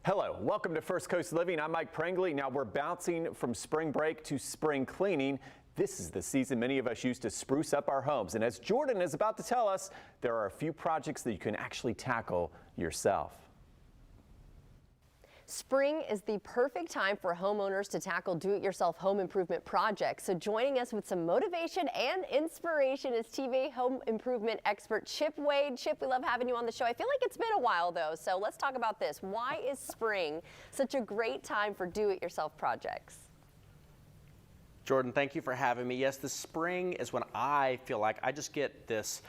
Hello, welcome to First Coast Living. I'm Mike Prangley. Now we're bouncing from spring break to spring cleaning. This is the season many of us use to spruce up our homes. And as Jordan is about to tell us, there are a few projects that you can actually tackle yourself. Spring is the perfect time for homeowners to tackle do-it-yourself home improvement projects. So joining us with some motivation and inspiration is TV home improvement expert Chip Wade. Chip, we love having you on the show. I feel like it's been a while though, so let's talk about this. Why is spring such a great time for do-it-yourself projects? Jordan, thank you for having me. Yes, the spring is when I feel like I just get this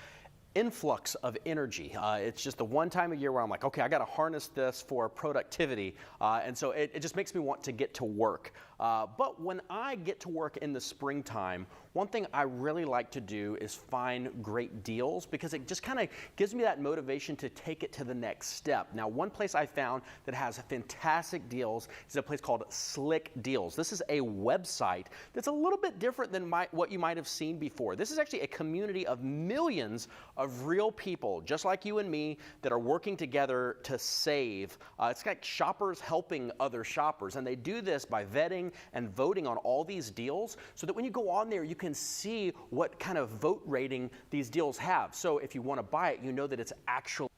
influx of energy. It's just the one time of year where I'm like, okay, I got to harness this for productivity. And so it just makes me want to get to work. But when I get to work in the springtime, one thing I really like to do is find great deals because it just kind of gives me that motivation to take it to the next step. Now, one place I found that has fantastic deals is a place called Slick Deals. This is a website that's a little bit different than what you might have seen before. This is actually a community of millions of real people, just like you and me, that are working together to save. It's like shoppers helping other shoppers, and they do this by vetting and voting on all these deals so that when you go on there, you can see what kind of vote rating these deals have. So if you want to buy it, you know that it's actually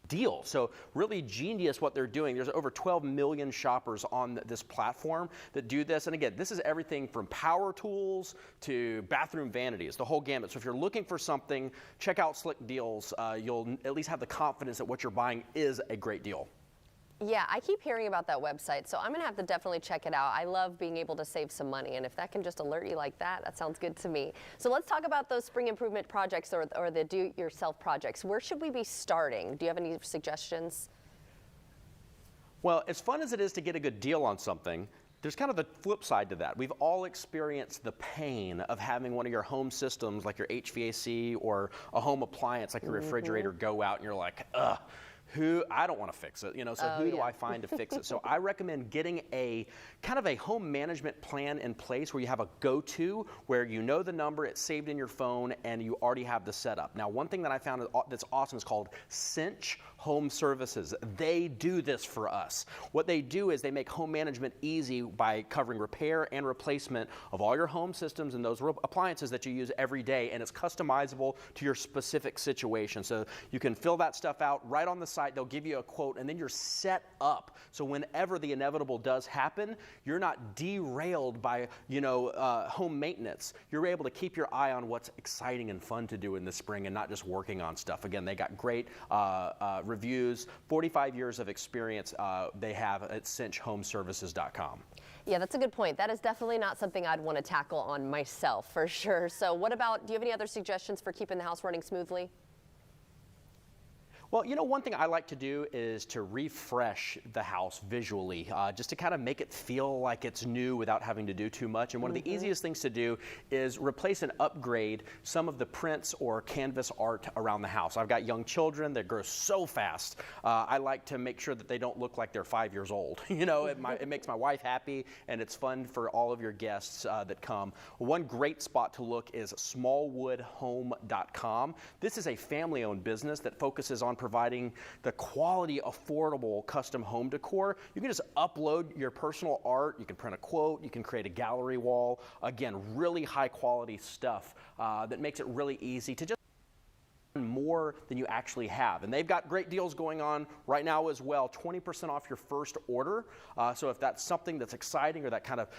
deal. So really genius what they're doing. There's over 12 million shoppers on this platform that do this. And again, this is everything from power tools to bathroom vanities, the whole gamut. So if you're looking for something, check out Slick Deals. You'll at least have the confidence that what you're buying is a great deal. Yeah, I keep hearing about that website, so I'm going to have to definitely check it out. I love being able to save some money, and if that can just alert you like that, that sounds good to me. So let's talk about those spring improvement projects or the do-it-yourself projects. Where should we be starting? Do you have any suggestions? Well, as fun as it is to get a good deal on something, there's kind of the flip side to that. We've all experienced the pain of having one of your home systems, like your HVAC or a home appliance, like your refrigerator, go out, and you're like, ugh. I don't want to fix it, so who do I find to fix it? So I recommend getting a kind of a home management plan in place where you have a go-to, where you know the number, it's saved in your phone, and you already have the setup. Now, one thing that I found that's awesome is called Cinch Home Services. They do this for us. What they do is they make home management easy by covering repair and replacement of all your home systems and those appliances that you use every day, and it's customizable to your specific situation. So you can fill that stuff out right on the site. They'll give you a quote, and then you're set up. So whenever the inevitable does happen, you're not derailed by home maintenance. You're able to keep your eye on what's exciting and fun to do in the spring and not just working on stuff. Again, they got great reviews, 45 years of experience they have at cinchhomeservices.com. Yeah, that's a good point. That is definitely not something I'd want to tackle on myself for sure. So what about, do you have any other suggestions for keeping the house running smoothly? Well, one thing I like to do is to refresh the house visually, just to kind of make it feel like it's new without having to do too much. And one of the easiest things to do is replace and upgrade some of the prints or canvas art around the house. I've got young children that grow so fast. I like to make sure that they don't look like they're 5 years old. It makes my wife happy, and it's fun for all of your guests that come. One great spot to look is smallwoodhome.com. This is a family-owned business that focuses on providing the quality, affordable custom home decor. You can just upload your personal art, you can print a quote, you can create a gallery wall. Again, really high quality stuff that makes it really easy to just more than you actually have. And they've got great deals going on right now as well, 20% off your first order. So if that's something that's exciting or that kind of,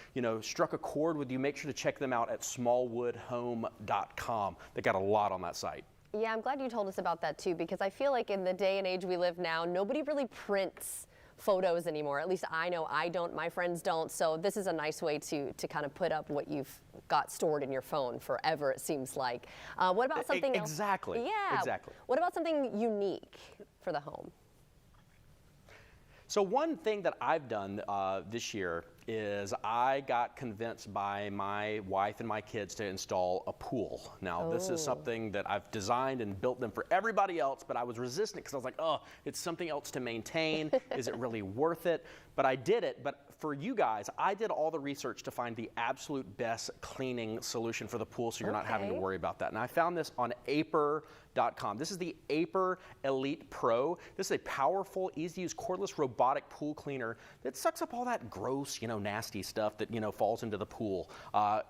struck a chord with you, make sure to check them out at smallwoodhome.com. They got a lot on that site. Yeah, I'm glad you told us about that too, because I feel like in the day and age we live now, nobody really prints photos anymore. At least I know I don't, my friends don't. So this is a nice way to kind of put up what you've got stored in your phone forever, it seems like. What about something else? Exactly. Yeah. Exactly. What about something unique for the home? So one thing that I've done this year is I got convinced by my wife and my kids to install a pool. Now, this is something that I've designed and built them for everybody else, but I was resistant because I was like, oh, it's something else to maintain. Is it really worth it? But I did it. But for you guys, I did all the research to find the absolute best cleaning solution for the pool so you're not having to worry about that. And I found this on SpringBreak.com. This is the Aiper Elite Pro. This is a powerful, easy-to-use cordless robotic pool cleaner that sucks up all that gross, nasty stuff that, falls into the pool.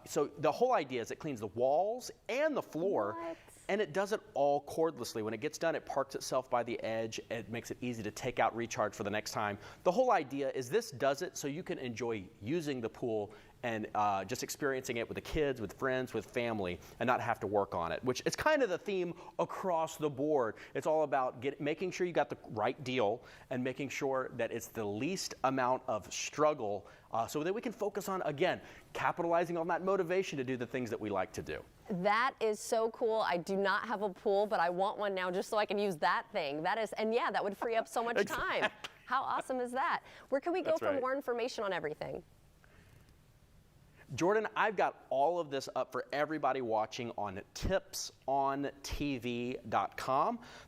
So the whole idea is it cleans the walls and the floor. What? And it does it all cordlessly. When it gets done, it parks itself by the edge. It makes it easy to take out, recharge for the next time. The whole idea is this does it so you can enjoy using the pool and just experiencing it with the kids, with friends, with family, and not have to work on it, which is kind of the theme across the board. It's all about making sure you got the right deal and making sure that it's the least amount of struggle so that we can focus on, again, capitalizing on that motivation to do the things that we like to do. That is so cool. I do not have a pool, but I want one now just so I can use that thing. And yeah, that would free up so much time. How awesome is that? Where can we go for more information on everything? Jordan, I've got all of this up for everybody watching on tipsontv.com.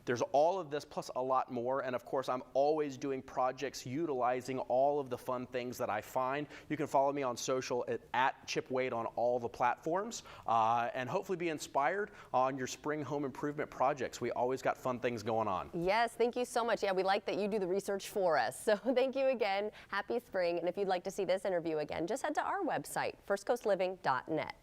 There's all of this plus a lot more. And of course, I'm always doing projects utilizing all of the fun things that I find. You can follow me on social at Chip Wade on all the platforms and hopefully be inspired on your spring home improvement projects. We always got fun things going on. Yes, thank you so much. Yeah, we like that you do the research for us. So thank you again. Happy spring. And if you'd like to see this interview again, just head to our website, firstcoastliving.net.